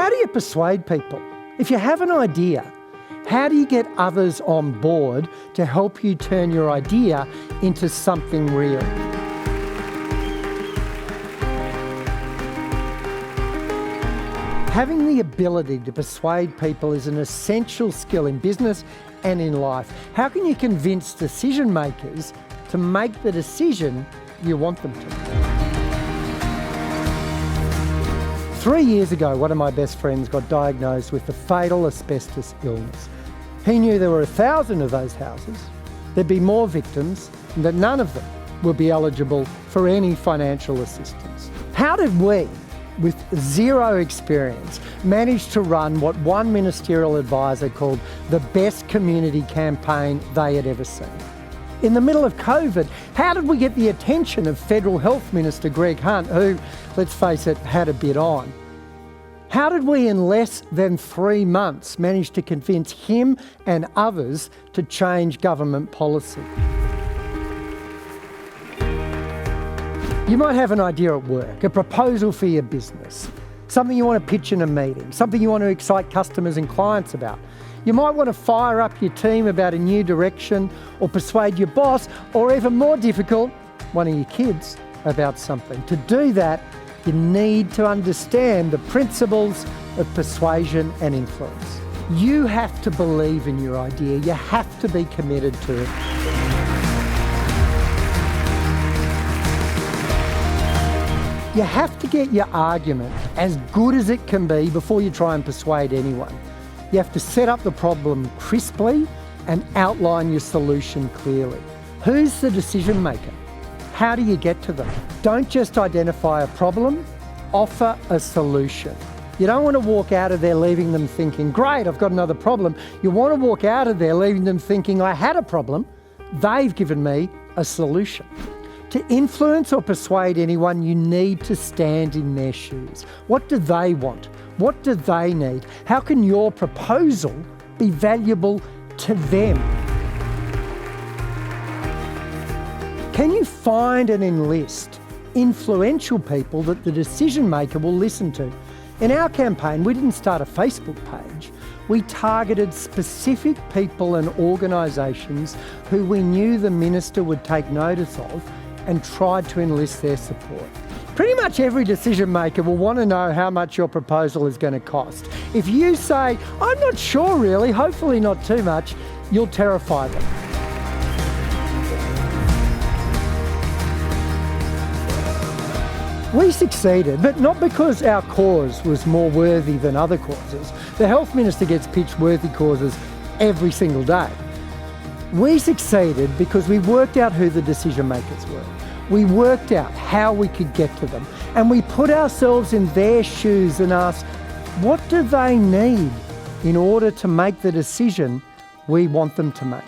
How do you persuade people? If you have an idea, how do you get others on board to help you turn your idea into something real? Having the ability to persuade people is an essential skill in business and in life. How can you convince decision makers to make the decision you want them to? 3 years ago, one of my best friends got diagnosed with the fatal asbestos illness. He knew there were 1,000 of those houses, there'd be more victims, and that none of them would be eligible for any financial assistance. How did we, with zero experience, manage to run what one ministerial advisor called the best community campaign they had ever seen? In the middle of COVID, how did we get the attention of Federal Health Minister Greg Hunt, who, let's face it, had a bit on? How did we, in less than 3 months, manage to convince him and others to change government policy? You might have an idea at work, a proposal for your business, something you want to pitch in a meeting, something you want to excite customers and clients about. You might want to fire up your team about a new direction, or persuade your boss, or even more difficult, one of your kids about something. To do that, you need to understand the principles of persuasion and influence. You have to believe in your idea. You have to be committed to it. You have to get your argument as good as it can be before you try and persuade anyone. You have to set up the problem crisply and outline your solution clearly. Who's the decision maker? How do you get to them? Don't just identify a problem, offer a solution. You don't want to walk out of there leaving them thinking, great, I've got another problem. You want to walk out of there leaving them thinking, I had a problem, they've given me a solution. To influence or persuade anyone, you need to stand in their shoes. What do they want? What do they need? How can your proposal be valuable to them? Can you find and enlist influential people that the decision maker will listen to? In our campaign, we didn't start a Facebook page. We targeted specific people and organisations who we knew the minister would take notice of and tried to enlist their support. Pretty much every decision maker will want to know how much your proposal is going to cost. If you say, I'm not sure really, hopefully not too much, you'll terrify them. We succeeded, but not because our cause was more worthy than other causes. The Health Minister gets pitched worthy causes every single day. We succeeded because we worked out who the decision makers were. We worked out how we could get to them, and we put ourselves in their shoes and asked, what do they need in order to make the decision we want them to make?